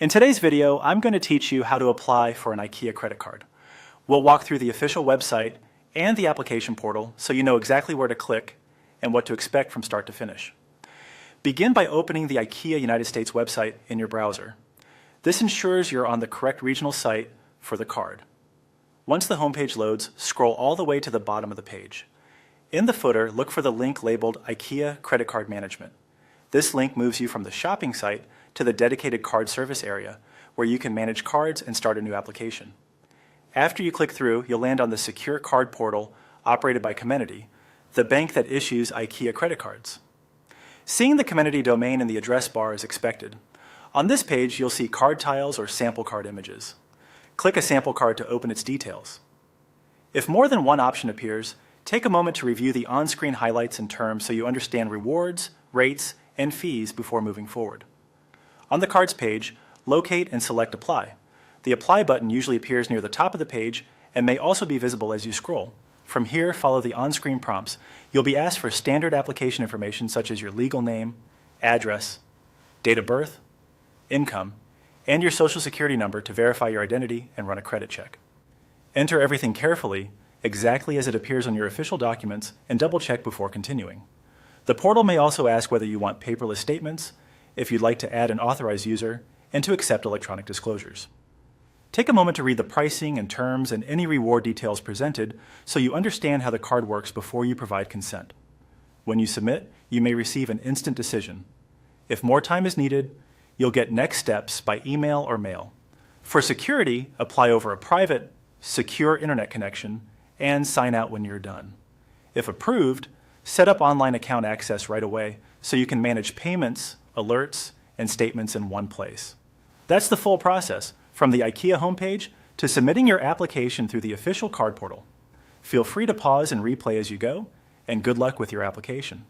In today's video, I'm going to teach you how to apply for an Ikea credit card. We'll walk through the official website and the application portal so you know exactly where to click and what to expect from start to finish. Begin by opening the Ikea United States website in your browser. This ensures you're on the correct regional site for the card. Once the homepage loads, scroll all the way to the bottom of the page. In the footer, look for the link labeled Ikea Credit Card Management. This link moves you from the shopping site to the dedicated card service area, where you can manage cards and start a new application. After you click through, you'll land on the secure card portal operated by Comenity, the bank that issues Ikea credit cards. Seeing the Comenity domain in the address bar is expected. On this page, you'll see card tiles or sample card images. Click a sample card to open its details. If more than one option appears, take a moment to review the on-screen highlights and terms so you understand rewards, rates, and fees before moving forward. On the cards page, locate and select Apply. The Apply button usually appears near the top of the page and may also be visible as you scroll. From here, follow the on-screen prompts. You'll be asked for standard application information such as your legal name, address, date of birth, income, and your social security number to verify your identity and run a credit check. Enter everything carefully, exactly as it appears on your official documents, and double-check before continuing. The portal may also ask whether you want paperless statements, if you'd like to add an authorized user, and to accept electronic disclosures. Take a moment to read the pricing and terms and any reward details presented so you understand how the card works before you provide consent. When you submit, you may receive an instant decision. If more time is needed, you'll get next steps by email or mail. For security, apply over a private, secure internet connection and sign out when you're done. If approved, set up online account access right away so you can manage payments, alerts, and statements in one place. That's the full process, from the Ikea homepage to submitting your application through the official card portal. Feel free to pause and replay as you go, and good luck with your application.